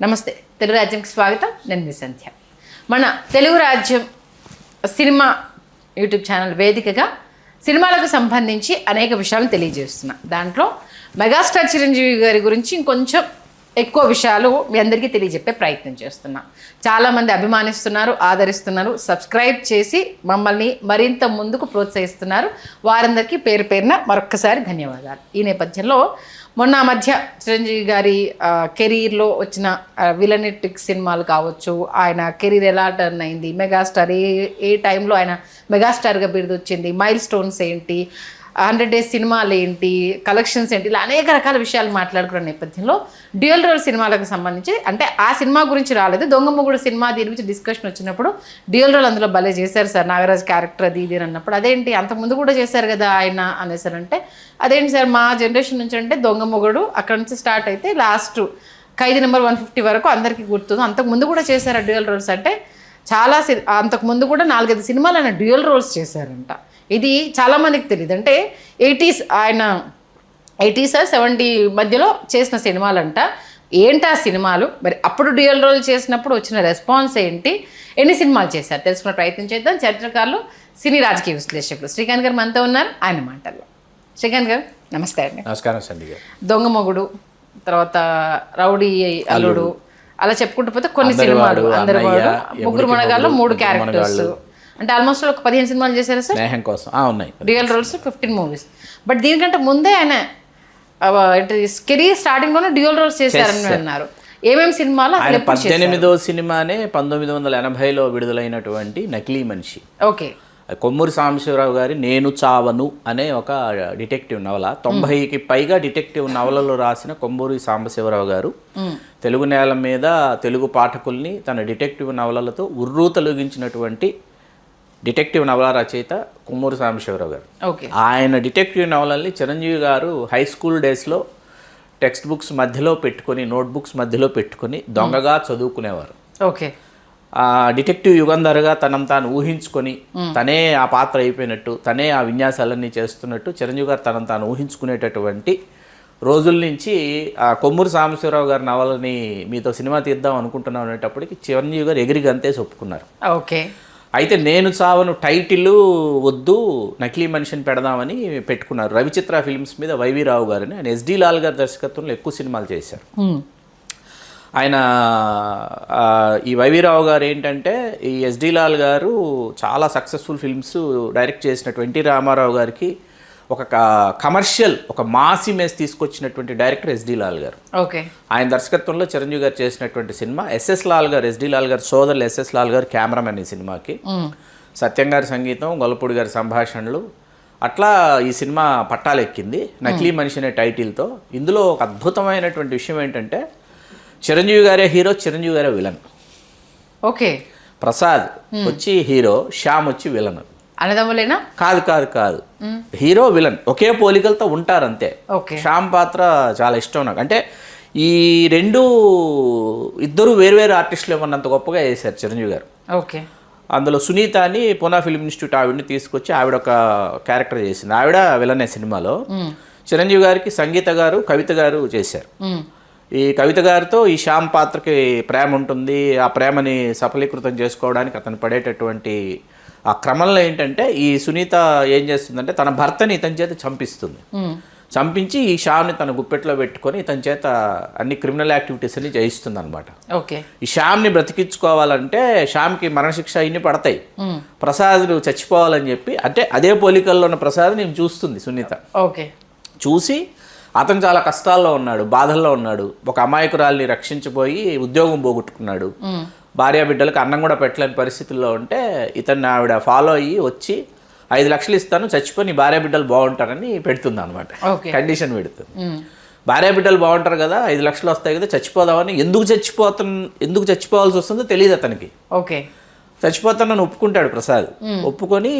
నమస్తే తెలుగు రాజ్యంకి స్వాగతం. నేను మీ సంధ్య. మన తెలుగు రాజ్యం సినిమా యూట్యూబ్ ఛానల్ వేదికగా సినిమాలకు సంబంధించి అనేక విషయాలను తెలియజేస్తున్నా. దాంట్లో మెగాస్టార్ చిరంజీవి గారి గురించి ఇంకొంచెం ఎక్కువ విషయాలు మీ అందరికీ తెలియజెప్పే ప్రయత్నం చేస్తున్నా. చాలామంది అభిమానిస్తున్నారు, ఆదరిస్తున్నారు, సబ్స్క్రైబ్ చేసి మమ్మల్ని మరింత ముందుకు ప్రోత్సహిస్తున్నారు. వారందరికీ పేరు పేరున మరొక్కసారి ధన్యవాదాలు. ఈ నేపథ్యంలో మొన్న మధ్య చిరంజీవి గారి కెరీర్లో వచ్చిన విలనిటిక్ సినిమాలు కావచ్చు, ఆయన కెరీర్ ఎలా టర్న్ అయింది, మెగాస్టార్ ఏ టైంలో ఆయన మెగాస్టార్గా బిరుదు వచ్చింది, మైల్ స్టోన్స్ ఏంటి, 100 days సినిమాలు ఏంటి, కలెక్షన్స్ ఏంటి, ఇలా అనేక రకాల విషయాలు మాట్లాడుకున్న నేపథ్యంలో డ్యూయల్ రోల్ సినిమాలకు సంబంధించి, అంటే ఆ సినిమా గురించి రాలేదు, దొంగమొగుడు సినిమా దీని గురించి డిస్కషన్ వచ్చినప్పుడు డ్యూయల్ రోల్ అందులో భలే చేశారు సార్, నాగరాజ్ క్యారెక్టర్ అది ఇది అన్నప్పుడు అదేంటి అంతకుముందు కూడా చేశారు కదా ఆయన అనేసారంటే, అదేంటి సార్ మా జనరేషన్ నుంచి అంటే దొంగమొగుడు అక్కడ నుంచి స్టార్ట్ అయితే లాస్ట్ ఖైదీ నెంబర్ 150 వరకు అందరికీ గుర్తుంది. అంతకుముందు కూడా చేశారు డ్యూయల్ రోల్స్ అంటే చాలా అంతకుముందు కూడా 4-5 సినిమాలు ఆయన డ్యూయల్ రోల్స్ చేశారంట. ఇది చాలామందికి తెలియదు. అంటే 80s ఆయన 80s or 70 మధ్యలో చేసిన సినిమాలంట. ఏంటి ఆ సినిమాలు, మరి అప్పుడు డ్యూయల్ రోల్ చేసినప్పుడు వచ్చిన రెస్పాన్స్ ఏంటి, ఎన్ని సినిమాలు చేశారు తెలుసుకునే ప్రయత్నం చేద్దాం. చరిత్రకారులు, సినీ రాజకీయ విశ్లేషకులు శ్రీకాంత్ గారు మనతో ఉన్నారు. ఆయన మాటల్లో. శ్రీకాంత్ గారు నమస్తే అండి. నమస్కారం సంధ్య గారు. దొంగమొగుడు, తర్వాత రౌడీ అల్లుడు, అలా చెప్పుకుంటూ పోతే కొన్ని సినిమాలు, అందరి వాడు, ముగ్గురు మనగాళ్ళు 3 క్యారెక్టర్స్, అంటే ఆల్మోస్ట్ ఒక 15 సినిమాలు చేశారు సార్. స్నేహం కోసం ఉన్నాయి డ్యూయల్ రోల్స్ 15 movies. బట్ దీనికంటే ముందే ఆయన కెరీర్ స్టార్టింగ్ లోనే డ్యూయల్ రోల్స్ చేశారని అన్నారు. ఏమేమి సినిమాలు? 18వ సినిమానే 1980లో విడుదలైనటువంటి నకిలీ మనిషి. ఓకే. కొమ్మూరి సాంబశివరావు గారి నేను చావను అనే ఒక డిటెక్టివ్ నవల. 90కి పైగా డిటెక్టివ్ నవలలు రాసిన కొమ్మూరి సాంబశివరావు గారు తెలుగు నేల మీద తెలుగు పాఠకుల్ని తన డిటెక్టివ్ నవలలతో ఉర్రూ తొలగించినటువంటి డిటెక్టివ్ నవల రచయిత కొమ్మూరి సాంబశివరావు గారు. ఆయన డిటెక్టివ్ నవలల్ని చిరంజీవి గారు హై స్కూల్ డేస్లో టెక్స్ట్ బుక్స్ మధ్యలో పెట్టుకొని, నోట్బుక్స్ మధ్యలో పెట్టుకొని దొంగగా చదువుకునేవారు. ఓకే. డిటెక్టివ్ యుగంధర్గా తనను తాను ఊహించుకొని, తనే ఆ పాత్ర అయిపోయినట్టు, తనే ఆ విన్యాసాలన్నీ చేస్తున్నట్టు చిరంజీవి గారు తనను తాను ఊహించుకునేటటువంటి రోజుల నుంచి ఆ కొమ్మూరి సాంబశివరావు గారి నవలని మీతో సినిమా తీద్దాం అనుకుంటున్నాం అనేటప్పటికి చిరంజీవి గారు ఎగిరి గంతేసి ఒప్పుకున్నారు. ఓకే. అయితే నేను చావను టైటిల్ వద్దు, నకిలీ మనిషిని పెడదామని పెట్టుకున్నారు. రవిచిత్ర ఫిల్మ్స్ మీద వైవి రావు గారిని, ఆయన ఎస్డి లాల్ గారి దర్శకత్వంలో ఎక్కువ సినిమాలు చేశారు. ఆయన ఈ వైవీరావు గారు ఏంటంటే, ఈ ఎస్డి లాల్ గారు చాలా సక్సెస్ఫుల్ ఫిల్మ్స్ డైరెక్ట్ చేసినట్టు ఎన్టీ రామారావు గారికి ఒక కమర్షియల్, ఒక మాస్ ఇమేజ్ తీసుకొచ్చినటువంటి డైరెక్టర్ ఎస్డి లాల్ గారు. ఓకే. ఆయన దర్శకత్వంలో చిరంజీవి గారు చేసినటువంటి సినిమా ఎస్ఎస్ లాల్ గారు, ఎస్డి లాల్ గారు సోదరులు ఎస్ఎస్ లాల్ గారు కెమెరామెన్ ఈ సినిమాకి. సత్యం గారి సంగీతం, గొల్లపూడి గారి సంభాషణలు, అట్లా ఈ సినిమా పట్టాలెక్కింది నకిలీ మనిషి అనే టైటిల్తో. ఇందులో ఒక అద్భుతమైనటువంటి విషయం ఏంటంటే, చిరంజీవి గారే హీరో, చిరంజీవి గారే విలన్. ఓకే. ప్రసాద్ వచ్చి హీరో, శ్యామ్ వచ్చి విలన్. అన్నదమ్ములేనా? కాదు కాదు కాదు, హీరో విలన్ ఒకే పోలికలతో ఉంటారు అంతే. శ్యామ్ పాత్ర చాలా ఇష్టం నాకు. అంటే ఈ ఇద్దరు వేరువేరు ఆర్టిస్టులు ఏమన్నంత గొప్పగా చేశారు చిరంజీవి గారు. ఓకే. అందులో సునీత అని పూనా ఫిల్మ్ ఇన్స్టిట్యూట్ ఆవిడని తీసుకొచ్చి ఆవిడ ఒక క్యారెక్టర్ చేసింది. ఆవిడ విలనే సినిమాలో. చిరంజీవి గారికి సంగీత గారు, కవిత గారు చేశారు. ఈ కవిత గారితో ఈ శ్యామ్ పాత్రకి ప్రేమ ఉంటుంది. ఆ ప్రేమని సఫలీకృతం చేసుకోవడానికి అతను పడేటటువంటి ఆ క్రమంలో ఏంటంటే, ఈ సునీత ఏం చేస్తుందంటే తన భర్తని ఇతని చేత చంపిస్తుంది. చంపించి ఈ శ్యామ్ని తన గుప్పెట్లో పెట్టుకొని ఇతని చేత అన్ని క్రిమినల్ యాక్టివిటీస్ అన్ని చేయిస్తుంది అనమాట. ఓకే. ఈ శ్యామ్ని బ్రతికించుకోవాలంటే శ్యామ్కి మరణశిక్ష ఇన్ని పడతాయి. ప్రసాద్ చచ్చిపోవాలని చెప్పి, అంటే అదే పోలికల్లో ఉన్న ప్రసాద్ నేను చూస్తుంది సునీత. ఓకే. చూసి అతను చాలా కష్టాల్లో ఉన్నాడు, బాధల్లో ఉన్నాడు. ఒక అమాయకురాల్ని రక్షించబోయి ఉద్యోగం పోగొట్టుకున్నాడు. భార్యాబిడ్డలకు అన్నం కూడా పెట్టలేని పరిస్థితుల్లో ఉంటే ఇతన్ని ఆవిడ ఫాలో అయ్యి వచ్చి 5 లక్షలు ఇస్తాను, చచ్చిపోయి నీ భార్యాబిడ్డలు బాగుంటారని పెడుతుంది అనమాట. కండిషన్ పెడుతుంది. భార్యాబిడ్డలు బాగుంటారు కదా, 5 లక్షలు వస్తాయి కదా, చచ్చిపోదామని. ఎందుకు చచ్చిపోవాల్సి వస్తుందో తెలియదు అతనికి. ఓకే. చచ్చిపోతానని ఒప్పుకుంటాడు ప్రసాద్. ఒప్పుకొని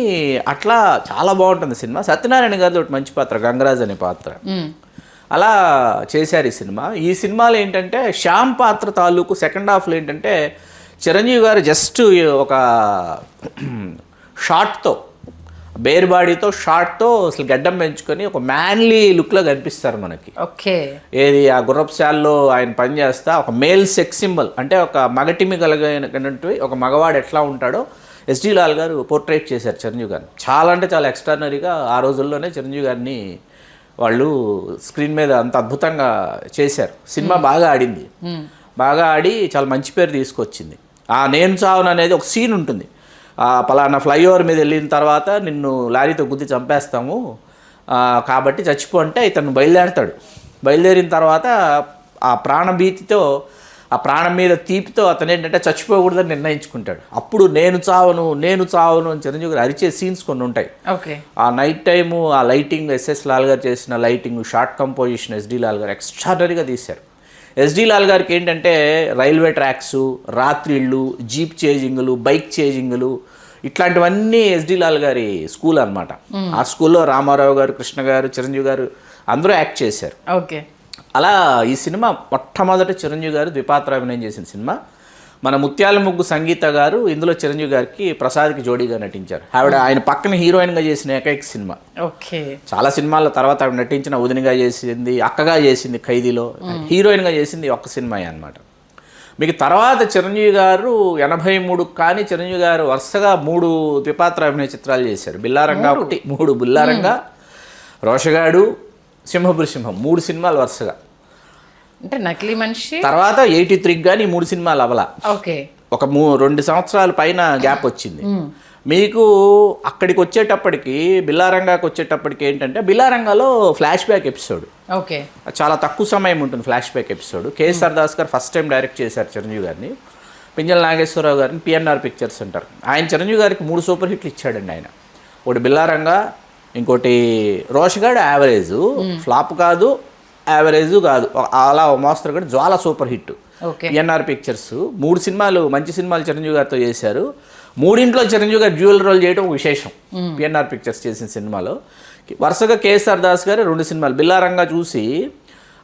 అట్లా చాలా బాగుంటుంది సినిమా. సత్యనారాయణ గారిది ఒకటి మంచి పాత్ర, గంగరాజ్ అనే పాత్ర. అలా చేశారు ఈ సినిమా. ఈ సినిమాలో ఏంటంటే శ్యామ్ పాత్ర తాలూకు సెకండ్ హాఫ్లో ఏంటంటే, చిరంజీవి గారు జస్ట్ ఒక షార్ట్తో బేర్ బాడీతో షార్ట్తో అసలు గడ్డం పెంచుకొని ఒక మ్యాన్లీ లుక్లో కనిపిస్తారు మనకి. ఓకే. ఏది ఆ గుర్రపుశాలలో ఆయన పనిచేస్తా ఒక మేల్ సెక్స్ సింబల్, అంటే ఒక మగటిమి కలిగినటువంటి ఒక మగవాడు ఎట్లా ఉంటాడో ఎస్డి లాల్ గారు పోర్ట్రేట్ చేశారు చిరంజీవి గారిని. చాలా అంటే చాలా ఎక్స్ట్రాడినరీగా ఆ రోజుల్లోనే చిరంజీవి గారిని వాళ్ళు స్క్రీన్ మీద అంత అద్భుతంగా చేశారు. సినిమా బాగా ఆడింది, బాగా ఆడి చాలా మంచి పేరు తీసుకొచ్చింది. ఆ నేను చావును అనేది ఒక సీన్ ఉంటుంది. పలానా ఫ్లైఓవర్ మీద వెళ్ళిన తర్వాత నిన్ను లారీతో గుద్ది చంపేస్తాము కాబట్టి చచ్చిపో అంటే ఇతను బయలుదేరతాడు. బయలుదేరిన తర్వాత ఆ ప్రాణభీతితో, ఆ ప్రాణం మీద తీపితో అతను ఏంటంటే చచ్చిపోకూడదని నిర్ణయించుకుంటాడు. అప్పుడు నేను చావను అని చిరంజీవి గారు అరిచే సీన్స్ కొన్ని ఉంటాయి. ఓకే. ఆ నైట్ టైము ఆ లైటింగ్, ఎస్ఎస్ లాల్ గారు చేసిన lighting, short composition SD Lal గారు ఎక్స్ట్రాడనరీగా తీశారు. ఎస్డి లాల్ గారికి ఏంటంటే రైల్వే ట్రాక్స్, రాత్రిళ్ళు, జీప్ చేజింగులు, బైక్ చేజింగులు ఇట్లాంటివన్నీ ఎస్డి లాల్ గారి స్కూల్ అనమాట. ఆ స్కూల్లో రామారావు గారు, కృష్ణ గారు, చిరంజీవి గారు అందరూ యాక్ట్ చేశారు. ఓకే. అలా ఈ సినిమా మొట్టమొదటి చిరంజీవి గారు ద్విపాత్రాభినయం చేసిన సినిమా. మన ముత్యాల ముగ్గు సంగీత గారు ఇందులో చిరంజీవి గారికి ప్రసాద్కి జోడీగా నటించారు. ఆయన పక్కన హీరోయిన్గా చేసిన ఏకైక సినిమా. ఓకే. చాలా సినిమాల తర్వాత ఆవిడ నటించిన వదినగా చేసింది, అక్కగా చేసింది ఖైదీలో, హీరోయిన్గా చేసింది ఒక్క సినిమా అనమాట. మీకు తర్వాత చిరంజీవి గారు 83 కానీ చిరంజీవి గారు వరుసగా 3 ద్విపాత్రాభినయ చిత్రాలు చేశారు. బిల్లారంగా ఒకటి, 3 బిల్లారంగా, రోషగాడు, సింహపురి సింహం 3 సినిమాలు వరుసగా. అంటే నకిలీ మనిషి తర్వాత 83 కానీ 3 సినిమాలు అవలా. ఓకే. ఒక 2 సంవత్సరాల పైన గ్యాప్ వచ్చింది. మీకు అక్కడికి వచ్చేటప్పటికి బిల్లారంగాకి వచ్చేటప్పటికి ఏంటంటే బిల్లారంగాలో ఫ్లాష్ బ్యాక్ ఎపిసోడ్. ఓకే. చాలా తక్కువ సమయం ఉంటుంది flash back episode. KSR Das గారు ఫస్ట్ టైం డైరెక్ట్ చేశారు చిరంజీవి గారిని. పింజల నాగేశ్వరరావు గారిని పిఎన్ఆర్ పిక్చర్స్ అంటారు. ఆయన చిరంజీవి గారికి 3 సూపర్ హిట్లు ఇచ్చాడండి ఆయన. ఒకటి బిల్లారంగా, ఇంకోటి రోషగాడు యావరేజ్, ఫ్లాప్ కాదు, యావరేజ్ కాదు, అలా మోస్తరు కూడా జ్వాల సూపర్ హిట్. పిఎన్ఆర్ పిక్చర్స్ 3 సినిమాలు మంచి సినిమాలు చిరంజీవి గారితో చేశారు. 3ఇంట్లో చిరంజీవి గారు డ్యూయల్ రోల్ చేయడం ఒక విశేషం. పిఎన్ఆర్ పిక్చర్స్ చేసిన సినిమాలో వరుసగా కేఎస్ఆర్ దాస్ గారు 2 సినిమాలు. బిల్లారంగా చూసి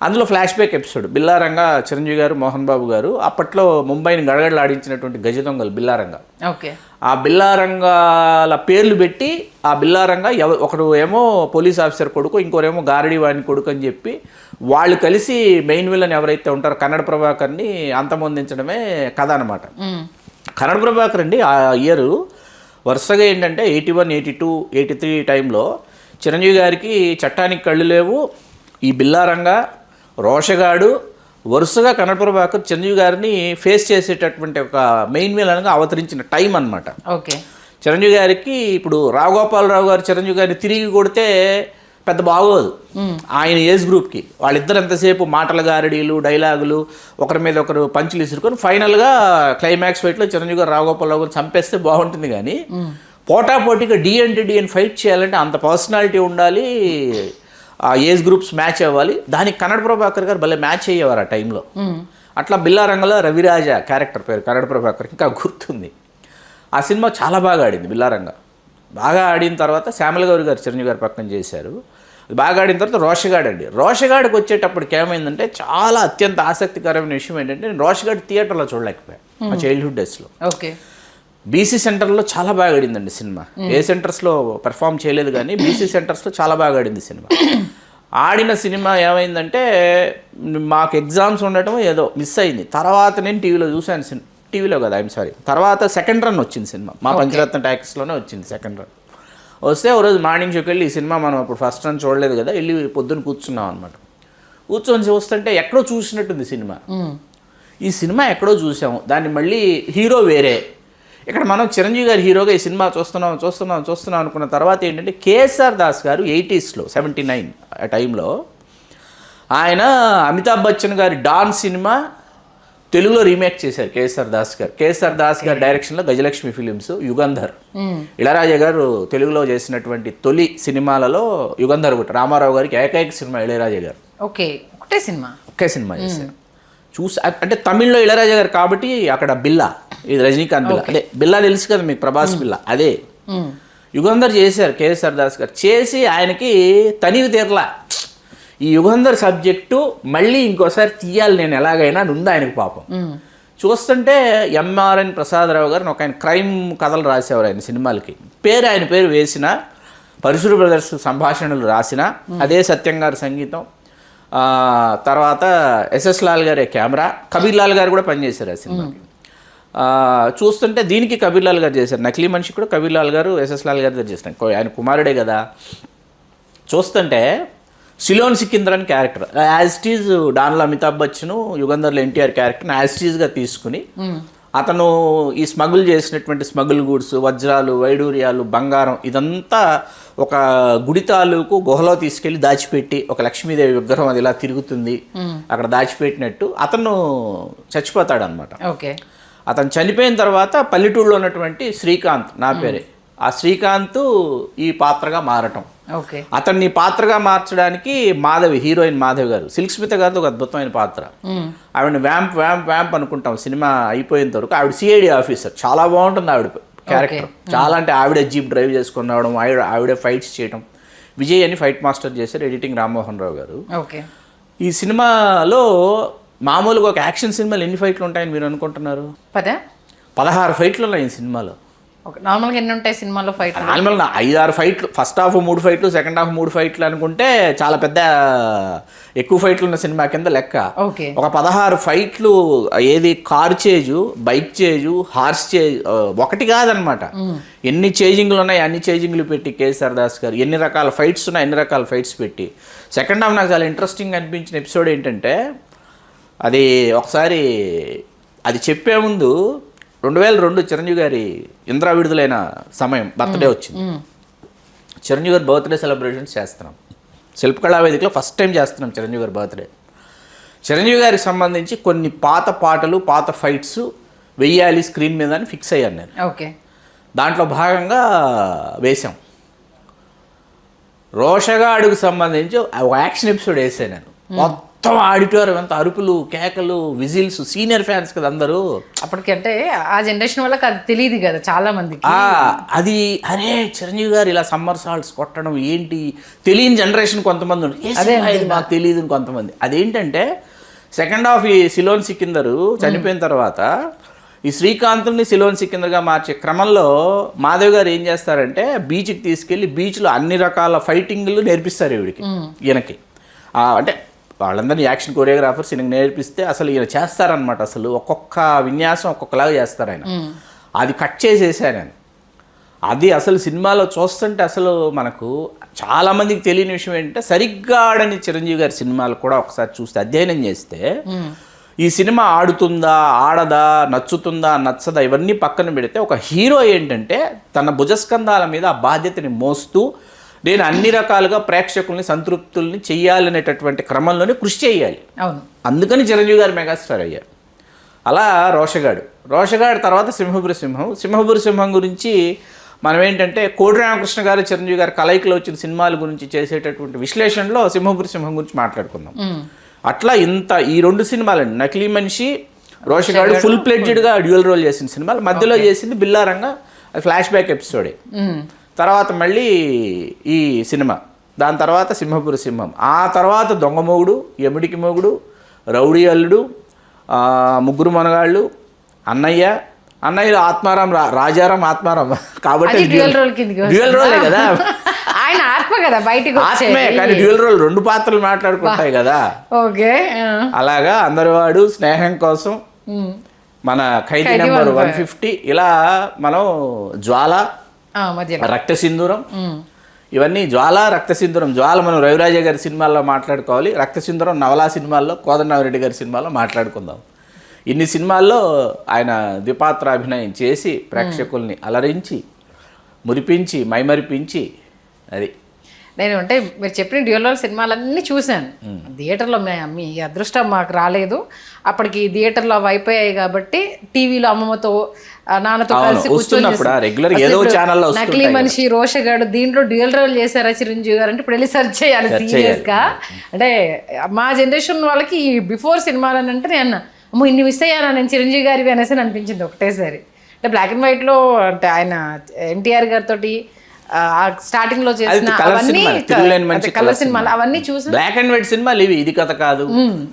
అందులో flash back episode. Billaranga Chiranjeevi గారు, మోహన్ బాబు గారు అప్పట్లో ముంబైని గడగడలాడించినటువంటి గజ దొంగలు బిల్లారంగా. ఓకే. ఆ బిల్లారంగాల పేర్లు పెట్టి ఆ బిల్లారంగా ఒకడు ఏమో పోలీస్ ఆఫీసర్ కొడుకు, ఇంకోరేమో గారడీ వాడిని కొడుకు అని చెప్పి వాళ్ళు కలిసి మెయిన్ విలన్ ఎవరైతే ఉంటారో కన్నడ ప్రభాకర్ని అంతమొందించడమే కథ అనమాట. కన్నడ ప్రభాకర్ అండి ఆ ఇయర్ వరుసగా ఏంటంటే 81, 82, 83 టైంలో చిరంజీవి గారికి చట్టానికి కళ్ళు లేవు, ఈ బిల్లారంగా, రోషగాడు వరుసగా కన్నడ ప్రభాకర్ చిరంజీవి గారిని ఫేస్ చేసేటటువంటి ఒక మెయిన్ విలన్గా అవతరించిన టైం అనమాట. ఓకే. చిరంజీవి గారికి ఇప్పుడు రావుగోపాలరావు గారు చిరంజీవి గారిని తిరిగి కొడితే పెద్ద బాగోదు ఆయన ఏజ్ గ్రూప్కి. వాళ్ళిద్దరు ఎంతసేపు మాటల గారడీలు, డైలాగులు, ఒకరి మీద ఒకరు పంచులు ఇసురుకొని ఫైనల్గా క్లైమాక్స్ ఫైట్లో చిరంజీవి గారు రావుగోపాలరావు గారు చంపేస్తే బాగుంటుంది. కానీ పోటాపోటీగా డి అని ఫైట్ చేయాలంటే అంత పర్సనాలిటీ ఉండాలి, ఆ ఏజ్ గ్రూప్స్ మ్యాచ్ అవ్వాలి. దానికి కన్నడ ప్రభాకర్ గారు భలే మ్యాచ్ అయ్యేవారు ఆ టైంలో. అట్లా బిల్లారంగంలో రవిరాజ క్యారెక్టర్ పేరు కన్నడ ప్రభాకర్ ఇంకా గుర్తుంది. ఆ సినిమా చాలా బాగా ఆడింది. బిల్లారంగ బాగా ఆడిన తర్వాత శ్యామల గౌరి గారు చిరంజీవి గారు పక్కన చేశారు. బాగా ఆడిన తర్వాత రోషగాడు అండి. రోషగాడికి వచ్చేటప్పటికి ఏమైందంటే చాలా అత్యంత ఆసక్తికరమైన విషయం ఏంటంటే నేను రోషగాడు థియేటర్లో చూడలేకపోయాను మా చైల్డ్హుడ్ డేస్లో. ఓకే. బీసీ సెంటర్లో చాలా బాగా ఆడిందండి సినిమా. ఏ సెంటర్స్లో పెర్ఫామ్ చేయలేదు కానీ బీసీ సెంటర్స్లో చాలా బాగా ఆడింది సినిమా. ఆడిన సినిమా ఏమైందంటే మాకు ఎగ్జామ్స్ ఉండటం ఏదో మిస్ అయింది. తర్వాత నేను టీవీలో చూశాను, టీవీలో కదా తర్వాత సెకండ్ రన్ వచ్చింది సినిమా. మా పంచరత్న టాకీస్లోనే వచ్చింది సెకండ్ రన్. వస్తే ఓ రోజు మార్నింగ్ షోకి వెళ్ళి ఈ సినిమా మనం అప్పుడు ఫస్ట్ రన్ చూడలేదు కదా, వెళ్ళి పొద్దున్న కూర్చున్నాం అనమాట. కూర్చొని చూస్తుంటే ఎక్కడో చూసినట్టుంది సినిమా. ఈ సినిమా ఎక్కడో చూసాము, దాన్ని మళ్ళీ హీరో వేరే. ఇక్కడ మనం చిరంజీవి గారి హీరోగా ఈ సినిమా చూస్తున్నాం అనుకున్న తర్వాత ఏంటంటే కేఎస్ఆర్ దాస్ గారు 80sలో 79 ఆ టైంలో ఆయన అమితాబ్ బచ్చన్ గారి డాన్ సినిమా తెలుగులో రీమేక్ చేశారు కేఎస్ఆర్ దాస్ గారి డైరెక్షన్లో గజలక్ష్మి ఫిలిమ్స్ యుగంధర్. ఇళరాజా గారు తెలుగులో చేసినటువంటి తొలి సినిమాలలో యుగంధర్ ఒకటి. రామారావు గారికి ఏకైక సినిమా ఇళయరాజా గారు. ఒకే సినిమా చేశారు. అంటే తమిళ్లో ఇళయరాజా గారు కాబట్టి అక్కడ బిల్లా, ఇది రజనీకాంత్ బిల్లా. అదే బిల్లా తెలుసు కదా మీకు, ప్రభాస్ బిల్లా. అదే యుగంధర్ చేశారు కేఎస్ఆర్ దాస్ గారు. చేసి ఆయనకి తనివి తీరలా, ఈ యుగంధర్ సబ్జెక్టు మళ్ళీ ఇంకోసారి తీయాలి నేను ఎలాగైనా ఉంది ఆయనకు పాపం. చూస్తుంటే ఎంఆర్ఎన్ ప్రసాదరావు గారు ఒక ఆయన క్రైమ్ కథలు రాసేవారు ఆయన సినిమాలకి. ఆయన పేరు వేసిన పరశురు బ్రదర్స్ సంభాషణలు రాసిన అదే సత్యం గారి సంగీతం, తర్వాత ఎస్ఎస్ లాల్ గారి కెమెరా, కబీర్ లాల్ గారు కూడా పనిచేశారు ఆ సినిమాకి. చూస్తుంటే దీనికి కబీర్ లాల్ గారు చేశారు, నకిలీ మనిషి కూడా కబీర్ లాల్ గారు ఎస్ఎస్ లాల్ గారి దగ్గర చేస్తారు, ఆయన కుమారుడే కదా. చూస్తుంటే సిలోన్ సికిందర్ అని క్యారెక్టర్ యాజ్ ఇట్ ఈజ్ డాన్లో అమితాబ్ బచ్చన్, యుగంధర్లో ఎన్టీఆర్ క్యారెక్టర్ని యాజ్ ఇట్ ఈజ్గా తీసుకుని అతను ఈ స్మగుల్ చేసినటువంటి స్మగుల్ గూడ్స్, వజ్రాలు, వైడూర్యాలు, బంగారం ఇదంతా ఒక గుడి తాలూకు గుహలో తీసుకెళ్లి దాచిపెట్టి, ఒక లక్ష్మీదేవి విగ్రహం అది ఇలా తిరుగుతుంది అక్కడ దాచిపెట్టినట్టు అతను చచ్చిపోతాడు అనమాట. ఓకే. అతను చనిపోయిన తర్వాత పల్లెటూరులో ఉన్నటువంటి శ్రీకాంత్, నా పేరే, ఆ శ్రీకాంత్ ఈ పాత్రగా మారటం. ఓకే. అతన్ని పాత్రగా మార్చడానికి మాధవి, హీరోయిన్ మాధవి గారు, సిల్క్ స్మిత గారితో ఒక అద్భుతమైన పాత్ర. ఆవిడని వ్యాంప్ వ్యాంప్ వ్యాంప్ అనుకుంటాం సినిమా అయిపోయేంత వరకు. ఆవిడ సిఐడి ఆఫీసర్, చాలా బాగుంటుంది ఆవిడ క్యారెక్టర్. చాలా అంటే ఆవిడే జీప్ డ్రైవ్ చేసుకుని రావడం, ఆవిడే ఫైట్స్ చేయడం. విజయ్ అని ఫైట్ మాస్టర్ చేశారు, ఎడిటింగ్ రామ్మోహన్ రావు గారు. ఓకే. ఈ సినిమాలో మామూలుగా ఒక యాక్షన్ సినిమాలు ఎన్ని ఫైట్లు ఉంటాయని మీరు అనుకుంటున్నారు? 16 ఫైట్లు ఉన్నాయి ఈ సినిమాలో. నార్మల్గా ఎన్ని ఉంటాయి సినిమాలో ఫైట్? నార్మల్గా 5-6 ఫైట్లు, ఫస్ట్ హాఫ్ 3 ఫైట్లు, సెకండ్ హాఫ్ 3 ఫైట్లు అనుకుంటే చాలా పెద్ద ఎక్కువ ఫైట్లు ఉన్న సినిమా కింద లెక్క. ఓకే. ఒక 16 ఫైట్లు, ఏది కార్ చేజు, బైక్ చేజు, హార్స్ చేజ్, ఒకటి కాదనమాట. ఎన్ని చేజింగ్లు ఉన్నాయి అన్ని చేజింగ్లు పెట్టి కేసీఆర్ దాస్ గారు ఎన్ని రకాల ఫైట్స్ ఉన్నాయి అన్ని రకాల ఫైట్స్ పెట్టి. సెకండ్ హాఫ్ నాకు చాలా ఇంట్రెస్టింగ్ అనిపించిన ఎపిసోడ్ ఏంటంటే, అది ఒకసారి అది చెప్పే ముందు 2002 చిరంజీవి గారి ఇంద్రా విడుదలైన సమయం, బర్త్డే వచ్చింది. చిరంజీవి గారి బర్త్డే సెలబ్రేషన్స్ చేస్తున్నాం శిల్పకళా వేదికలో, ఫస్ట్ టైం చేస్తున్నాం చిరంజీవి గారి బర్త్డే. చిరంజీవి గారికి సంబంధించి కొన్ని పాత పాటలు, పాత ఫైట్స్ వెయ్యాలి స్క్రీన్ మీద అని ఫిక్స్ అయ్యాను నేను. ఓకే. దాంట్లో భాగంగా వేశాం. రోషగాడుకు సంబంధించి ఒక యాక్షన్ ఎపిసోడ్ వేసాను నేను. మొత్తం ఆడిటోరియం అంతా అరుపులు, కేకలు, విజిల్స్, సీనియర్ ఫ్యాన్స్ కదా అందరూ. అప్పటికంటే ఆ జనరేషన్ వాళ్ళకి అది తెలియదు కదా చాలా మందికి. అది అరే చిరంజీవి గారు ఇలా సమ్మర్ సాల్ట్స్ కొట్టడం ఏంటి తెలియని జనరేషన్ కొంతమంది ఉంటుంది, మాకు తెలియదు కొంతమంది. అదేంటంటే సెకండ్ హాఫ్ ఈ సిలోన్ సికిందరు చనిపోయిన తర్వాత ఈ శ్రీకాంత్ని సిలోన్ సికిందర్గా మార్చే క్రమంలో మాధవ్ గారు ఏం చేస్తారంటే బీచ్కి తీసుకెళ్ళి బీచ్లో అన్ని రకాల ఫైటింగ్లు నేర్పిస్తారు ఈయనకి. అంటే వాళ్ళందరినీ యాక్షన్ కొరియోగ్రాఫర్స్ ఈయనకి నేర్పిస్తే అసలు ఈయన చేస్తారనమాట. అసలు ఒక్కొక్క విన్యాసం ఒక్కొక్కలాగా చేస్తారు ఆయన. అది కట్ చేసేసాను నేను. అది అసలు సినిమాలో చూస్తుంటే అసలు మనకు చాలామందికి తెలియని విషయం ఏంటంటే, సరిగ్గా ఆడని చిరంజీవి గారి సినిమాలు కూడా ఒకసారి చూస్తే అధ్యయనం చేస్తే ఈ సినిమా ఆడుతుందా, ఆడదా, నచ్చుతుందా, నచ్చదా ఇవన్నీ పక్కన పెడితే ఒక హీరో ఏంటంటే తన భుజస్కంధాల మీద ఆ బాధ్యతని మోస్తూ నేను అన్ని రకాలుగా ప్రేక్షకుల్ని సంతృప్తుల్ని చెయ్యాలనేటటువంటి క్రమంలోనే కృషి చేయాలి. అవును. అందుకని చిరంజీవి గారు మెగాస్టార్ అయ్యారు. అలా రోషగాడు తర్వాత సింహపురి సింహం గురించి మనం ఏంటంటే కోడి రామకృష్ణ గారు చిరంజీవి గారు కలయికలో వచ్చిన సినిమాల గురించి చేసేటటువంటి విశ్లేషణలో సింహపురి సింహం గురించి మాట్లాడుకుందాం. అట్లా ఈ 2 సినిమాలండి, నకిలీ మనిషి, రోషగాడు ఫుల్ ప్లెడ్జ్డ్గా డ్యూయల్ రోల్ చేసిన సినిమాలు. మధ్యలో చేసింది బిల్లారంగా ఫ్లాష్ బ్యాక్ ఎపిసోడే. తర్వాత మళ్ళీ ఈ సినిమా, దాని తర్వాత సింహపురి సింహం, ఆ తర్వాత దొంగ మొగుడు, యముడికి మొగుడు, రౌడీ అల్లుడు, ముగ్గురు మనగాళ్ళు, అన్నయ్య ఆత్మారాం, రాజారాం ఆత్మారాం. కాబట్టి డ్యూయల్ రోలే కదా, ఆయన ఆత్మ కదా బయటికి ఆత్మే, కానీ డ్యూయల్ రోల్ 2 పాత్రలు మాట్లాడుకుంటాయి కదా. ఓకే. అలాగా అందరివాడు, స్నేహం కోసం, మన ఖైదీ నెంబర్ 150, ఇలా మనం జ్వాల, రక్త సింధూరం, ఇవన్నీ రక్త సింధూరం. మనం రవిరాజ గారి సినిమాల్లో మాట్లాడుకోవాలి, రక్త సింధూరం నవలా సినిమాల్లో, కోదండరామిరెడ్డి గారి సినిమాల్లో మాట్లాడుకుందాం. ఇన్ని సినిమాల్లో ఆయన ద్విపాత్ర అభినయం చేసి ప్రేక్షకుల్ని అలరించి, మురిపించి, మైమరిపించి. అది నేను అంటే మీరు చెప్పిన డ్యూయల్ సినిమాలన్నీ చూశాను థియేటర్లో. మీ అదృష్టం మాకు రాలేదు, అప్పటికి థియేటర్లో అవి అయిపోయాయి కాబట్టి టీవీలో అమ్మమ్మతో నాన్నతో కలిసి కూర్చొని నకిలీ మనిషి, రోషగాడు దీంట్లో డ్యూయల్ రోల్ చేశారా చిరంజీవి గారు అంటే ఇప్పుడు వెళ్ళి సెర్చ్ చేయాలి సీరియస్గా. అంటే మా జనరేషన్ వాళ్ళకి బిఫోర్ సినిమాలని అంటే నేను అమ్మో ఇన్ని మిస్ అయ్యానా నేను చిరంజీవి గారివి అనేసి అనిపించింది ఒకటేసారి. అంటే బ్లాక్ అండ్ వైట్లో, అంటే ఆయన ఎన్టీఆర్ గారితో స్టార్టింగ్ లో చేసిన కలర్ సినిమాలు అవన్నీ చూసి బ్లాక్ అండ్ వైట్ సినిమాలు ఇవి, ఇది కథ కాదు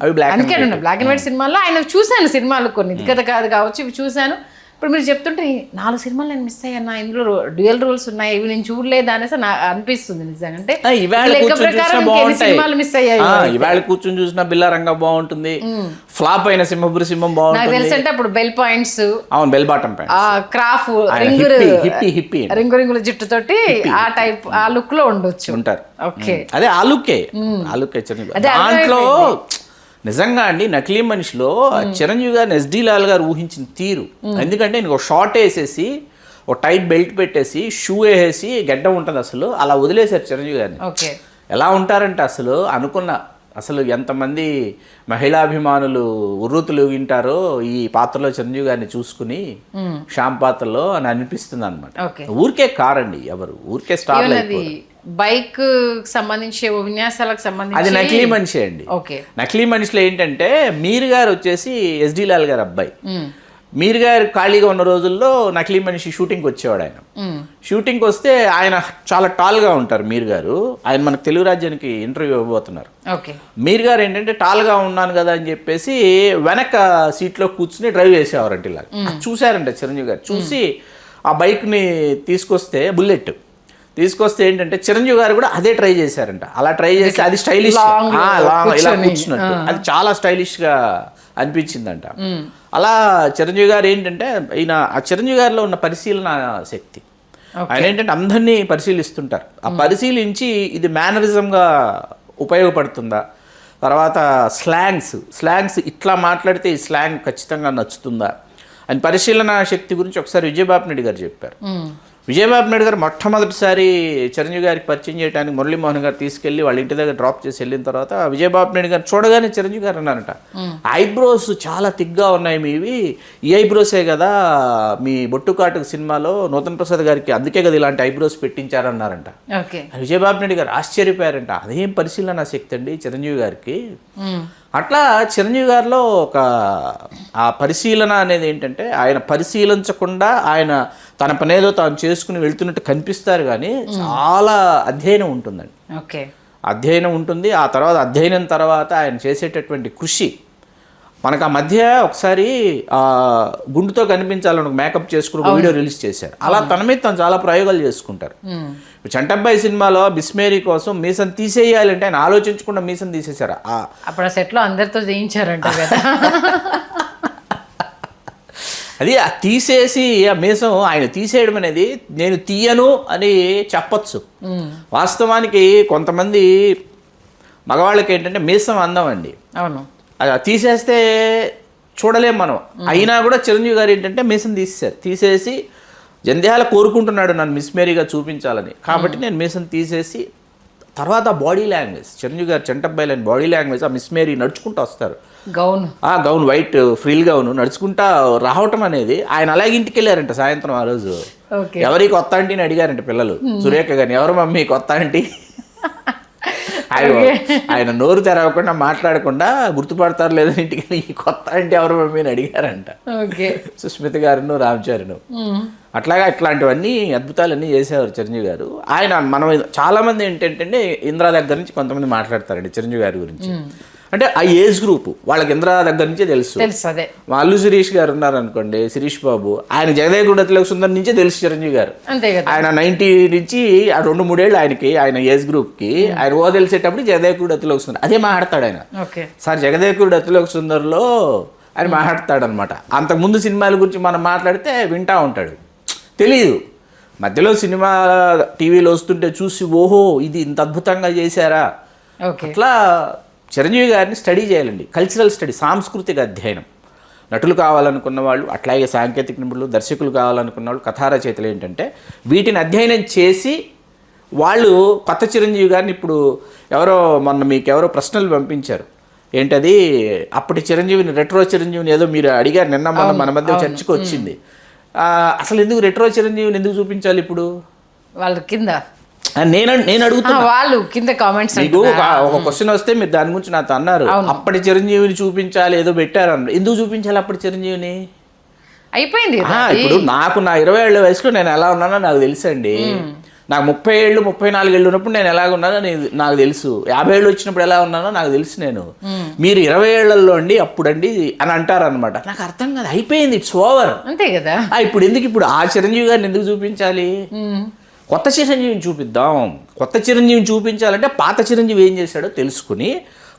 అవి బ్లాక్ అండ్ వైట్ సినిమాల్లో ఆయన చూశాను సినిమాలు కొన్ని, ఇది కథ కాదు కావచ్చు ఇవి చూశాను. ఇప్పుడు మీరు చెప్తుంటే 4 సినిమాలు నేను మిస్ అయ్యాను, ఇందులో డ్యూయల్ రోల్స్ ఉన్నాయి, ఇవి నేను చూడలేదు అనేసి నాకు అనిపిస్తుంది నిజంగా. అంటే ఇవాళ లెక్క కూర్చొని ప్రకారం చూసినా ఇంకెన్ని బాగుంటాయి. సినిమాలు మిస్ అయ్యాయి. ఇవాళ కూర్చొని చూసినా బిల్లారంగా బాగుంటుంది, ఫ్లాప్ అయిన సింహపురి సింహం నాకు బాగుంటుంది. తెలుసు అంటే అప్పుడు బెల్ పాయింట్స్, అవును, bell bottom pant, crop, hippie ring జుట్టుతోటి ఆ టైప్ ఆ లుక్ లో ఉండొచ్చు ఉంటారు. ఓకే, అదే ఆ లుక్కే చిరంజీవి గారు. దాంట్లో నిజంగా అండి నకిలీ మనిషిలో చిరంజీవి గారిని ఎస్డి లాల్ గారు ఊహించిన తీరు. ఎందుకంటే నేను ఒక షార్ట్ వేసేసి ఒక టైట్ బెల్ట్ పెట్టేసి షూ వేసేసి గడ్డ ఉంటుంది, అసలు అలా వదిలేశారు చిరంజీవి గారిని. ఓకే, ఎలా ఉంటారంటే అసలు అనుకున్న అసలు ఎంతమంది మహిళాభిమానులు ఉర్రూతులుగింటారో ఈ పాత్రలో చిరంజీవి గారిని చూసుకుని శ్యామ్ పాత్రలో అని అనిపిస్తుంది అనమాట. ఊరికే కారండి, ఎవరు ఊరికే స్టార్ బైక్ సంబంధించి విన్యాసాలకు సంబంధించి అది నకిలీ మనిషి అండి. ఓకే, నకిలీ మనిషిలో ఏంటంటే మీర్ గారు వచ్చేసి ఎస్డి లాల్ గారు అబ్బాయి. మీర్ గారు ఖాళీగా ఉన్న రోజుల్లో నకిలీ మనిషి షూటింగ్కి వచ్చేవాడు. ఆయన షూటింగ్కి వస్తే ఆయన చాలా టాల్గా ఉంటారు మీర్ గారు. ఆయన మనకు తెలుగు రాజ్యానికి ఇంటర్వ్యూ ఇవ్వబోతున్నారు. మీర్ గారు ఏంటంటే టాల్గా ఉన్నాను కదా అని చెప్పేసి వెనక సీట్లో కూర్చుని డ్రైవ్ చేసేవారంట. ఇలా చూశారంట చిరంజీవి గారు. చూసి ఆ బైక్ని తీసుకొస్తే బుల్లెట్ తీసుకొస్తే ఏంటంటే చిరంజీవి గారు కూడా అదే ట్రై చేశారంట. అలా ట్రై చేసి అది స్టైలిష్ ఇలా కూర్చున్నట్టు అది చాలా స్టైలిష్గా అనిపించిందంట. అలా చిరంజీవి గారు ఏంటంటే ఆ చిరంజీవి గారిలో ఉన్న పరిశీలన శక్తి, ఆయన ఏంటంటే అందరినీ పరిశీలిస్తుంటారు. ఆ పరిశీలించి ఇది మేనరిజంగా ఉపయోగపడుతుందా, తర్వాత స్లాంగ్స్ ఇట్లా మాట్లాడితే ఈ స్లాంగ్ ఖచ్చితంగా నచ్చుతుందా అని పరిశీలన శక్తి గురించి ఒకసారి విజయబాబు నాయుడు గారు చెప్పారు. విజయబాబు నాయుడు గారు మొట్టమొదటిసారి చిరంజీవి గారికి పరిచయం చేయడానికి మురళీమోహన్ గారు తీసుకెళ్లి వాళ్ళ ఇంటి దగ్గర డ్రాప్ చేసి వెళ్ళిన తర్వాత విజయబాబు నాయుడు గారు చూడగానే చిరంజీవి గారు అన్నారంట, ఐబ్రోస్ చాలా థిక్గా ఉన్నాయి మీవి, ఈ ఐబ్రోసే కదా మీ బొట్టుకాటుకు సినిమాలో నూతన్ ప్రసాద్ గారికి అందుకే కదా ఇలాంటి ఐబ్రోస్ పెట్టించారన్నారంట. విజయబాబు నాయుడు గారు ఆశ్చర్యపోయారంట. అదేం పరిశీలన శక్తి అండి చిరంజీవి గారికి. అట్లా చిరంజీవి గారిలో ఒక ఆ పరిశీలన అనేది ఏంటంటే ఆయన పరిశీలించకుండా ఆయన తన పనేదో తాను చేసుకుని వెళ్తున్నట్టు కనిపిస్తారు, కానీ చాలా అధ్యయనం ఉంటుందండి. అధ్యయనం ఉంటుంది. ఆ తర్వాత అధ్యయనం తర్వాత ఆయన చేసేటటువంటి కృషి మనకు ఆ మధ్య ఒకసారి గుండుతో కనిపించాలని మేకప్ చేసుకుని ఒక వీడియో రిలీజ్ చేశారు. అలా తన మీద తను చాలా ప్రయోగాలు చేసుకుంటారు. చంటబ్బాయి సినిమాలో బిస్మేరీ కోసం మీసం తీసేయాలంటే ఆయన ఆలోచించకుండా మీసం తీసేశారు. అప్పుడు ఆ సెట్లో అందరితో చేయించారంట కదా. అది తీసేసి ఆ మీసం ఆయన తీసేయడం అనేది నేను తీయను అని చెప్పచ్చు. వాస్తవానికి కొంతమంది మగవాళ్ళకి ఏంటంటే మీసం అందం అండి. అవును, అది తీసేస్తే చూడలేం మనం. అయినా కూడా చిరంజీవి గారు ఏంటంటే మీసం తీసేసి జంధ్యాల కోరుకుంటున్నాడు నన్ను మిస్మేరీగా చూపించాలని, కాబట్టి నేను మీసం తీసేసి తర్వాత బాడీ లాంగ్వేజ్ చిరంజీవి గారు చంటబ్బాయి లేని బాడీ లాంగ్వేజ్ ఆ మిస్మేరీ నడుచుకుంటూ వస్తారు. గౌన్ వైట్ ఫ్రిల్ గౌన్ నడుచుకుంటా రావటం అనేది ఆయన అలాగే ఇంటికి వెళ్ళారంట సాయంత్రం. ఆ రోజు ఎవరి కొత్త ఆంటీని అడిగారంట పిల్లలు, సురేఖ గారిని, ఎవరు మమ్మీ కొత్త ఆంటీ? ఆయన నోరు తెరవకుండా మాట్లాడకుండా గుర్తుపడతారు లేదని ఇంటికి ఈ కొత్త అంటే ఎవరు మమ్మీని అడిగారంట సుస్మిత గారును రామచారిను. అట్లాగా ఇట్లాంటివన్నీ అద్భుతాలన్నీ చేసేవారు చిరంజీవి గారు. ఆయన మనం చాలామంది ఏంటంటే ఇంద్రా దగ్గర నుంచి కొంతమంది మాట్లాడతారండి చిరంజీవి గారి గురించి. అంటే ఆ ఏజ్ గ్రూప్ వాళ్ళకి ఇంద్రా దగ్గర నుంచే తెలుసు. అల్లు శిరీష్ గారు ఉన్నారు అనుకోండి, శిరీష్ బాబు, ఆయన జగదేగుడు అతిలోక సుందర్ నుంచే తెలుసు చిరంజీవి గారు. ఆయన 90 నుంచి ఆ 2-3 ఏళ్ళు ఆయనకి ఆయన ఏజ్ గ్రూప్కి ఆయన ఓ తెలిసేటప్పుడు జగదేగుడు అతిలోక సుందర్ అదే మాట్లాడతాడు ఆయన. సార్ జగదేగుడు అతిలోక సుందర్లో ఆయన మాట్లాడతాడు అనమాట. అంతకుముందు సినిమాల గురించి మనం మాట్లాడితే వింటా ఉంటాడు, తెలియదు. మధ్యలో సినిమా టీవీలో వస్తుంటే చూసి ఓహో ఇది ఇంత అద్భుతంగా చేశారా. అట్లా చిరంజీవి గారిని స్టడీ చేయాలండి. కల్చరల్ స్టడీ, సాంస్కృతిక అధ్యయనం. నటులు కావాలనుకున్న వాళ్ళు, అట్లాగే సాంకేతిక నిపుణులు, దర్శకులు కావాలనుకున్న వాళ్ళు, కథా రచయితలు ఏంటంటే వీటిని అధ్యయనం చేసి వాళ్ళు కొత్త చిరంజీవి గారిని ఇప్పుడు మీకెవరో ప్రశ్నలు పంపించారు. ఏంటది అప్పటి చిరంజీవిని, రెట్రో చిరంజీవిని ఏదో మీరు అడిగారు నిన్న మన మధ్య చర్చకు వచ్చింది. అసలు ఎందుకు రెట్రో చిరంజీవిని ఎందుకు చూపించాలి ఇప్పుడు? వాళ్ళ కింద నేను అడుగుతున్నా, వాళ్ళు కింద కామెంట్స్. మీకు ఒక క్వశ్చన్ వస్తే మీరు దాని గురించి నాతో అన్నారు, అప్పటి చిరంజీవిని చూపించాలి ఏదో పెట్టారు అన్నారు. ఎందుకు చూపించాలి అప్పటి చిరంజీవిని? అయిపోయింది ఇప్పుడు నాకు నా 20 ఏళ్ల వయసులో నేను ఎలా ఉన్నానో నాకు తెలుసండి. నాకు 30 ఏళ్ళు 34 ఏళ్ళు ఉన్నప్పుడు నేను ఎలాగ ఉన్నానో నాకు తెలుసు, 50 ఏళ్ళు వచ్చినప్పుడు ఎలా ఉన్నానో నాకు తెలుసు. నేను మీరు 20 ఏళ్లలో అండి అప్పుడండి అని అంటారనమాట. నాకు అర్థం కాదు, అయిపోయింది, ఇట్స్ ఓవర్, అంతే కదా. ఇప్పుడు ఎందుకు ఇప్పుడు ఆ చిరంజీవి గారిని ఎందుకు చూపించాలి? కొత్త చిరంజీవిని చూపిద్దాం. కొత్త చిరంజీవిని చూపించాలంటే పాత చిరంజీవి ఏం చేశాడో తెలుసుకుని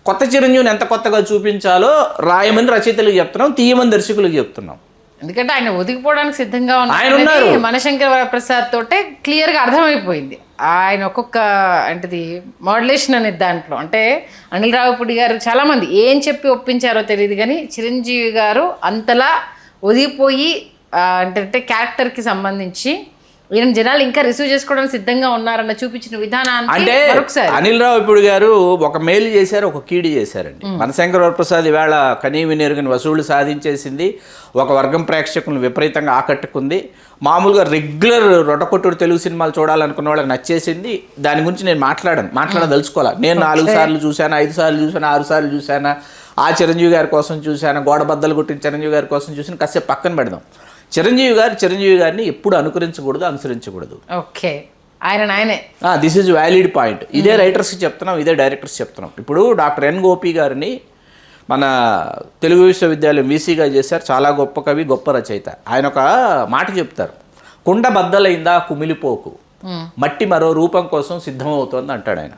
కొత్త చిరంజీవిని ఎంత కొత్తగా చూపించాలో రాయమని రచయితలకు చెప్తున్నాం, తీయమని దర్శకులకు చెప్తున్నాం. ఎందుకంటే ఆయన ఒదిగిపోవడానికి సిద్ధంగా ఉన్నారు. మనశంకర వరప్రసాద్ తోటే క్లియర్గా అర్థమైపోయింది ఆయన ఒక్కొక్క అంటే మోడ్యులేషన్ అనేది దాంట్లో. అంటే అనిల్ రావిపూడి గారు చాలామంది ఏం చెప్పి ఒప్పించారో తెలియదు, కానీ చిరంజీవి గారు అంతలా ఒదిగిపోయి అంటే క్యారెక్టర్కి సంబంధించి ఈయన జనాలు ఇంకా రిసీవ్ చేసుకోవడానికి సిద్ధంగా ఉన్నారన్న చూపించిన విధానాన్ని అంటే అనిల్ రావిపూడి గారు ఒక మేలు చేశారు, ఒక కీడు చేశారండి. మనశంకర వరప్రసాద్ ఈవేళ కనీవినెరుగని వసూళ్లు సాధించేసింది, ఒక వర్గం ప్రేక్షకులను విపరీతంగా ఆకట్టుకుంది. మామూలుగా రెగ్యులర్ రొటకొట్టుడు తెలుగు సినిమాలు చూడాలనుకున్న వాళ్ళకి నచ్చేసింది. దాని గురించి నేను మాట్లాడదలుచుకోవాలి. నేను 4 సార్లు చూశాను, 5 సార్లు చూశాను, 6 సార్లు చూశాను, ఆ చిరంజీవి గారి కోసం చూశాను, గోడ బద్దలు కొట్టిన చిరంజీవి గారి కోసం చూశాను. కాసేపు పక్కన పెడదాం. చిరంజీవి గారిని ఎప్పుడు అనుకరించకూడదు, అనుసరించకూడదు. ఓకే, ఆయనే దిస్ ఈజ్ వ్యాలిడ్ పాయింట్. ఇదే రైటర్స్కి చెప్తున్నాం, ఇదే డైరెక్టర్స్ చెప్తున్నాం. ఇప్పుడు డాక్టర్ ఎన్ గోపి గారిని మన తెలుగు విశ్వవిద్యాలయం వీసీగా చేశారు. చాలా గొప్ప కవి, గొప్ప రచయిత. ఆయన ఒక మాట చెప్తారు, కుండ బద్దలైందా కుమిలిపోకు, మట్టి మరో రూపం కోసం సిద్ధమవుతోంది అంటాడు ఆయన.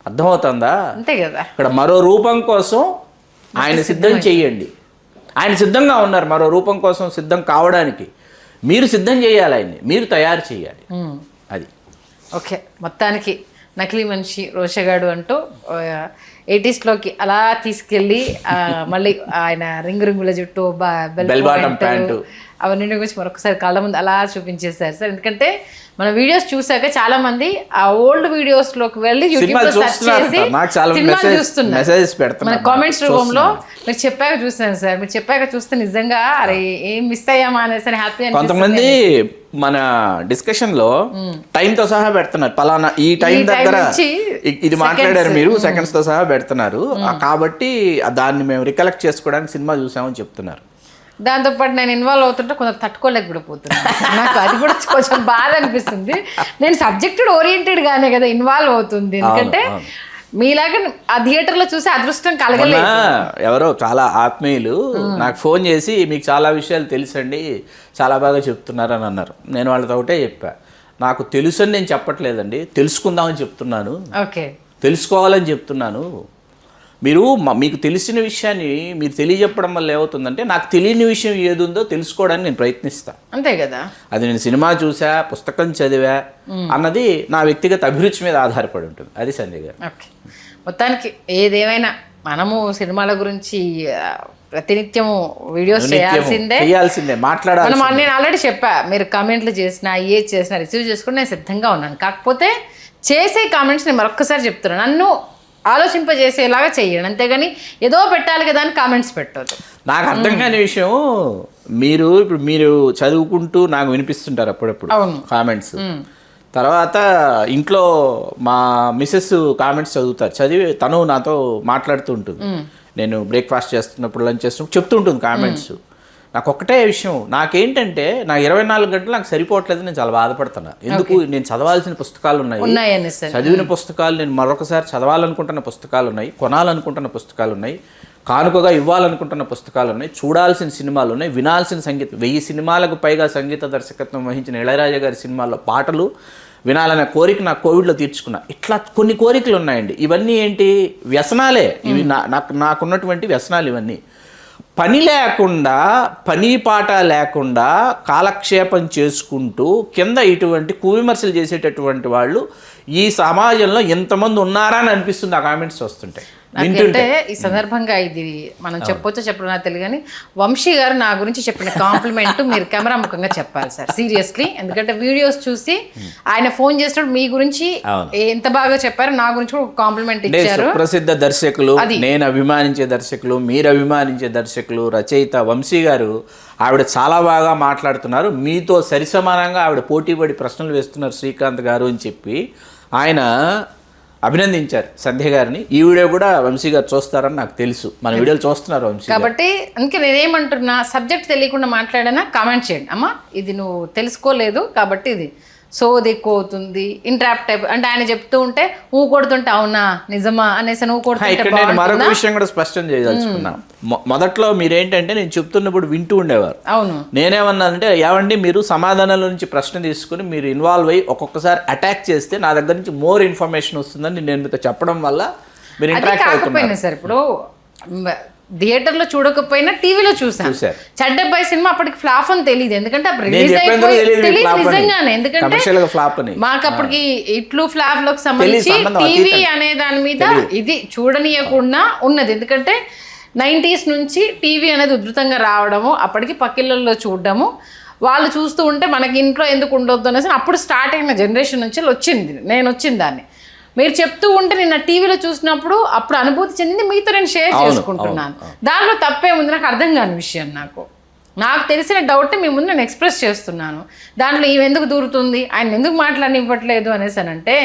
అర్థమవుతుందా? అంతే కదా. ఇక్కడ మరో రూపం కోసం ఆయన సిద్ధం చెయ్యండి. ఆయన సిద్ధంగా ఉన్నారు మరో రూపం కోసం సిద్ధం కావడానికి. మీరు సిద్ధం చేయాలి, ఆయన్ని మీరు తయారు చేయాలి. అది ఓకే. మొత్తానికి నకిలీ మనిషి రోషగాడు అంటూ 80s అలా తీసుకెళ్ళి మళ్ళీ ఆయన రింగుల జుట్టు, బెల్ బాటమ్ ప్యాంటు అవన్నీ గురించి మరొకసారి కళ్ళ ముందు అలా చూపించేశారు సార్. ఎందుకంటే మన వీడియోస్ చూసాక చాలా మంది ఆ ఓల్డ్ వీడియోస్ లోకి వెళ్ళి యూట్యూబ్ లో సెర్చ్ చేసి సినిమా చూస్తున్నారు. మన కామెంట్స్ రూపంలో మీరు చెప్పాక చూస్తాను సార్. మీరు చెప్పాక చూస్తే నిజంగా అరే ఏం మిస్ అయ్యామా అనేసి హ్యాపీ అని. కొంతమంది మన డిస్కషన్ లో టైం తో సహా పెడుతున్నారు, పలానా ఈ టైం దగ్గర ఇది మాట్లాడారు మీరు, సెకండ్స్ తో సహా పెడుతున్నారు. కాబట్టి దాన్ని మేము రికలెక్ట్ చేసుకోవడానికి సినిమా చూసామని చెప్తున్నారు. దాంతోపాటు నేను ఇన్వాల్వ్ అవుతుంటే కొంచెం తట్టుకోలేకపోతున్నాను. నాకు అది కూడా కొంచెం బాధ అనిపిస్తుంది. నేను సబ్జెక్టెడ్ ఓరియంటెడ్ గానే కదా ఇన్వాల్వ్ అవుతుంది. ఎందుకంటే మీలాగా ఆ థియేటర్లో చూసి అదృష్టం కలగలేదు. ఎవరో చాలా ఆత్మీయులు నాకు ఫోన్ చేసి మీకు చాలా విషయాలు తెలుసండి, చాలా బాగా చెప్తున్నారని అన్నారు. నేను వాళ్ళతో ఒకటే చెప్పా, నాకు తెలుసని నేను చెప్పట్లేదండి, తెలుసుకుందామని చెప్తున్నాను, తెలుసుకోవాలని చెప్తున్నాను. మీకు తెలిసిన విషయాన్ని మీరు తెలియజెప్పడం వల్ల ఏమవుతుందంటే నాకు తెలియని విషయం ఏది ఉందో తెలుసుకోవడానికి నేను ప్రయత్నిస్తాను. అంతే కదా. అది నేను సినిమా చూసా, పుస్తకం చదివా అన్నది నా వ్యక్తిగత అభిరుచి మీద ఆధారపడి ఉంటుంది. అది సంజయ్ గారు. ఓకే, మొత్తానికి ఏదేమైనా మనము సినిమాల గురించి ప్రతినిత్యము వీడియోస్ చేయాల్సిందే, మాట్లాడాలి. నేను ఆల్రెడీ చెప్పా, మీరు కామెంట్లు చేసినా చేసినా రిసీవ్ చేసుకుని నేను సిద్ధంగా ఉన్నాను. కాకపోతే చేసే కామెంట్స్ నేను మరొక్కసారి చెప్తున్నాను, నన్ను ఆలోచింపజేసేలాగా చెయ్యండి, అంతేగాని ఏదో పెట్టాలి కదా అని కామెంట్స్ పెట్టదు. నాకు అర్థం కాని విషయం, మీరు చదువుకుంటూ నాకు వినిపిస్తుంటారు అప్పుడప్పుడు కామెంట్స్. తర్వాత ఇంట్లో మా మిసెస్ కామెంట్స్ చదువుతారు, చదివి తను నాతో మాట్లాడుతూ ఉంటుంది. నేను బ్రేక్ఫాస్ట్ చేస్తున్నప్పుడు, లంచ్ చేస్తున్నప్పుడు చెప్తూ ఉంటుంది కామెంట్స్. నాకు ఒక్కటే విషయం, నాకేంటంటే నాకు 24 గంటలు నాకు సరిపోవట్లేదు, నేను చాలా బాధపడుతున్నా. ఎందుకు, నేను చదవాల్సిన పుస్తకాలు ఉన్నాయి, చదివిన పుస్తకాలు, నేను మరొకసారి చదవాలనుకుంటున్న పుస్తకాలు ఉన్నాయి, కొనాలనుకుంటున్న పుస్తకాలు ఉన్నాయి, కానుకగా ఇవ్వాలనుకుంటున్న పుస్తకాలు ఉన్నాయి, చూడాల్సిన సినిమాలు ఉన్నాయి, వినాల్సిన సంగీతం. 1000 సినిమాలకు పైగా సంగీత దర్శకత్వం వహించిన ఇళయరాజా గారి సినిమాల్లో పాటలు వినాలనే కోరిక నాకు కోవిడ్లో తీర్చుకున్నా. ఇట్లా కొన్ని కోరికలు ఉన్నాయండి. ఇవన్నీ ఏంటి, వ్యసనాలే ఇవి. నాకున్నటువంటి వ్యసనాలు ఇవన్నీ. పని లేకుండా, పని పాట లేకుండా కాలక్షేపం చేసుకుంటూ కింద ఇటువంటి కువిమర్శలు చేసేటటువంటి వాళ్ళు ఈ సమాజంలో ఎంతమంది ఉన్నారా అని అనిపిస్తుంది ఆ కామెంట్స్ వస్తుంటే. అంటే ఈ సందర్భంగా ఇది మనం చెప్పొచ్చో చెప్పడం నాకు తెలియదు, కానీ వంశీ గారు నా గురించి చెప్పిన కాంప్లిమెంట్ మీరు కెమెరా ముఖంగా చెప్పాలి సార్, సీరియస్లీ. ఎందుకంటే వీడియోస్ చూసి ఆయన ఫోన్ చేసినప్పుడు మీ గురించి ఎంత బాగా చెప్పారు, నా గురించి కూడా కాంప్లిమెంట్ ఇచ్చారు. ప్రసిద్ధ దర్శకులు, నేను అభిమానించే దర్శకులు, మీరు అభిమానించే దర్శకులు, రచయిత వంశీ గారు, ఆవిడ చాలా బాగా మాట్లాడుతున్నారు, మీతో సరిసమానంగా ఆవిడ పోటీపడి ప్రశ్నలు వేస్తున్నారు శ్రీకాంత్ గారు అని చెప్పి ఆయన అభినందించారు సంధ్య గారిని. ఈ వీడియో కూడా వంశీ గారు చూస్తారని నాకు తెలుసు, మన వీడియోలు చూస్తున్నారు వంశీ. కాబట్టి అందుకే నేనేమంటున్నా, సబ్జెక్ట్ తెలియకుండా మాట్లాడినా కామెంట్ చేయండి, అమ్మా ఇది నువ్వు తెలుసుకోలేదు కాబట్టి ఇది. సోది ఎక్కువ అవుతుంది, ఇంట్రాప్ట్ టైప్. అంటే ఆయన చెప్తూ ఉంటే ఊ కొడుతుంటే అవునా నిజమా అనేసి నువ్వు కొడుతుంటే ఇక్కడ నేను మరొక విషయం కూడా స్పష్టం చేయదలుచుకున్నా. మొదట్లో మీరేంటంటే నేను చెప్తున్నప్పుడు వింటూ ఉండేవారు. అవును, నేనేమన్నానంటే ఏమండి మీరు సమాధానాల నుంచి ప్రశ్న తీసుకుని మీరు ఇన్వాల్వ్ అయ్యి ఒక్కొక్కసారి అటాక్ చేస్తే నా దగ్గర నుంచి మోర్ ఇన్ఫర్మేషన్ వస్తుందని నేను మీతో చెప్పడం వల్ల మీరు అది ఇంటరాక్ట్ అవుతున్నారు. కాకపోయినా సార్ ఇప్పుడు థియేటర్ లో చూడకపోయినా టీవీలో చూసాను. చూశారు. చెడ్డబ్బాయి సినిమా అప్పటికి ఫ్లాప్ అని తెలియదు, ఎందుకంటే అప్పుడు నేను రిలీజ్ చెప్పేందుకు అయిపోయి తెలియదు మీకు తెలియదు flop అని. నిజంగానే. ఎందుకంటే Commercial గా flop అని. మాకు అప్పటికి ఇట్లు ఫ్లాప్ లకు సంబంధించి సంబంధం టీవీ అతీతం. అనే దాని మీద ఇది చూడనీయకుండా ఉన్నది. ఎందుకంటే 90s నుంచి టీవీ అనేది ఉధృతంగా రావడము, అప్పటికి పక్కిళ్ళల్లో చూడడము, వాళ్ళు చూస్తూ ఉంటే మనకి ఇంట్లో ఎందుకు ఉండొద్దు అనేసి అప్పుడు స్టార్ట్ అయిన జనరేషన్ నుంచి వచ్చింది. నేను వచ్చింది దాన్ని మీరు చెప్తూ ఉంటే నిన్న టీవీలో చూసినప్పుడు అప్పుడు అనుభూతి చెందింది, మీతో నేను షేర్ చేసుకుంటున్నాను. దాంట్లో తప్పే ఉంది, నాకు అర్థం కాని విషయం. నాకు తెలిసిన డౌట్ మీ ముందు నేను ఎక్స్ప్రెస్ చేస్తున్నాను. దాంట్లో ఈమె ఎందుకు దూరుతుంది, ఆయన ఎందుకు మాట్లాడనివ్వట్లేదు అనేసి అంటే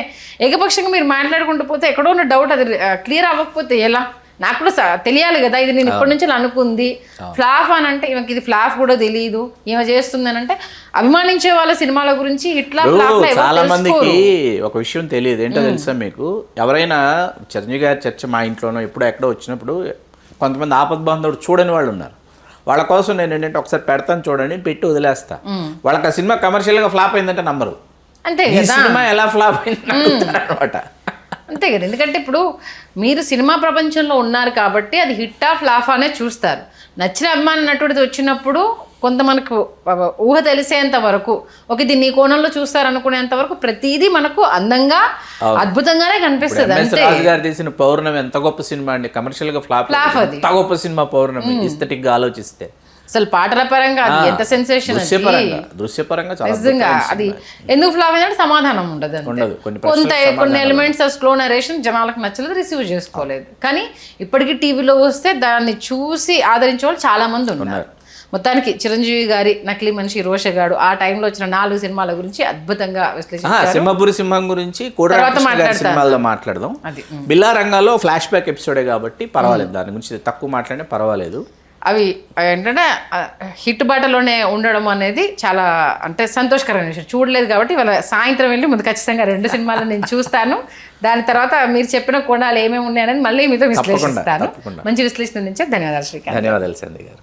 ఏకపక్షంగా మీరు మాట్లాడుకుంటూ పోతే ఎక్కడో ఉన్న డౌట్ అది క్లియర్ అవ్వకపోతే ఎలా? నాకు కూడా తెలియాలి కదా, ఇది నేను ఇప్పటి నుంచి అనుకుంది ఫ్లాప్ అని అంటే ఈమెకి ఇది ఫ్లాప్ కూడా తెలియదు, ఈమె చేస్తుంది అని అంటే అభిమానించే వాళ్ళ సినిమాల గురించి ఇట్లా చాలా మందికి ఒక విషయం తెలియదు. ఏంటో తెలుసా మీకు, ఎవరైనా చిరంజీవి గారి చర్చ మా ఇంట్లోనో ఎప్పుడో ఎక్కడో వచ్చినప్పుడు కొంతమంది ఆపద్బాంధవుడు చూడని వాళ్ళు ఉన్నారు. వాళ్ళ కోసం నేను ఏంటంటే ఒకసారి పెడతాను చూడండి, పెట్టి వదిలేస్తా. వాళ్ళకి ఆ సినిమా కమర్షియల్గా ఫ్లాప్ అయిందంటే నమ్మరు. అంతే ఈ సినిమా ఎలా ఫ్లాప్ అయింది అనమాట. అంతే కదా, ఎందుకంటే ఇప్పుడు మీరు సినిమా ప్రపంచంలో ఉన్నారు కాబట్టి అది హిట్టా ఫ్లాఫ్ అనే చూస్తారు. నచ్చిన అభిమాన నటుడిది వచ్చినప్పుడు కొంత మనకు ఊహ తెలిసేంత వరకు దీన్ని ఈ కోణంలో చూస్తారు అనుకునేంత వరకు ప్రతిదీ మనకు అందంగా అద్భుతంగానే కనిపిస్తుంది. అంతే. రాజు గారు తీసిన పౌర్ణమి ఎంత గొప్ప సినిమా అండి, కమర్షియల్ గా ఫ్లాప్ అది ఎంత గొప్ప సినిమా పౌర్ణమి, ఎస్థెటిక్ గా ఆలోచిస్తే. అసలు పాటల పరంగా అది ఎంత సెన్సేషన్, దృశ్యపరంగా చాలా నిజంగా అది ఎందుకు ఫ్లాప్ అయిందంటే సమాధానం ఉండదు. కొన్ని ఎలిమెంట్స్ స్లో నరేషన్ జనాలకు నచ్చలేదు, రిసీవ్ చేసుకోలేదు. కానీ ఇప్పటికీ టీవీలో వస్తే దాన్ని చూసి ఆదరించే వాళ్ళు చాలా మంది ఉన్నారు. మొత్తానికి చిరంజీవి గారి నకిలీ మనిషి రోషగాడు ఆ టైంలో వచ్చిన 4 సినిమాల గురించి అద్భుతంగా విశ్లేషించారు. సింహపురి సింహం గురించి కూడా సినిమాల్లో మాట్లాడదాం. బిల్లా రంగాల్లో ఫ్లాష్ బ్యాక్ ఎపిసోడే కాబట్టి పర్వాలేదు, దాని గురించి తక్కువ మాట్లాడినా పర్వాలేదు. అవి ఏంటంటే హిట్ బాటలోనే ఉండడం అనేది చాలా అంటే సంతోషకరమైన విషయం. చూడలేదు కాబట్టి ఇవాళ సాయంత్రం వెళ్ళి ముందు ఖచ్చితంగా 2 సినిమాలు నేను చూస్తాను. దాని తర్వాత మీరు చెప్పిన కోణాలు ఏమేమి ఉన్నాయి అనేది మళ్ళీ మీతో విశ్లేషిస్తాను. మంచి విశ్లేషణ నుంచే ధన్యవాదాలు శ్రీకాంత్. ధన్యవాదాలు సంధ్య గారు.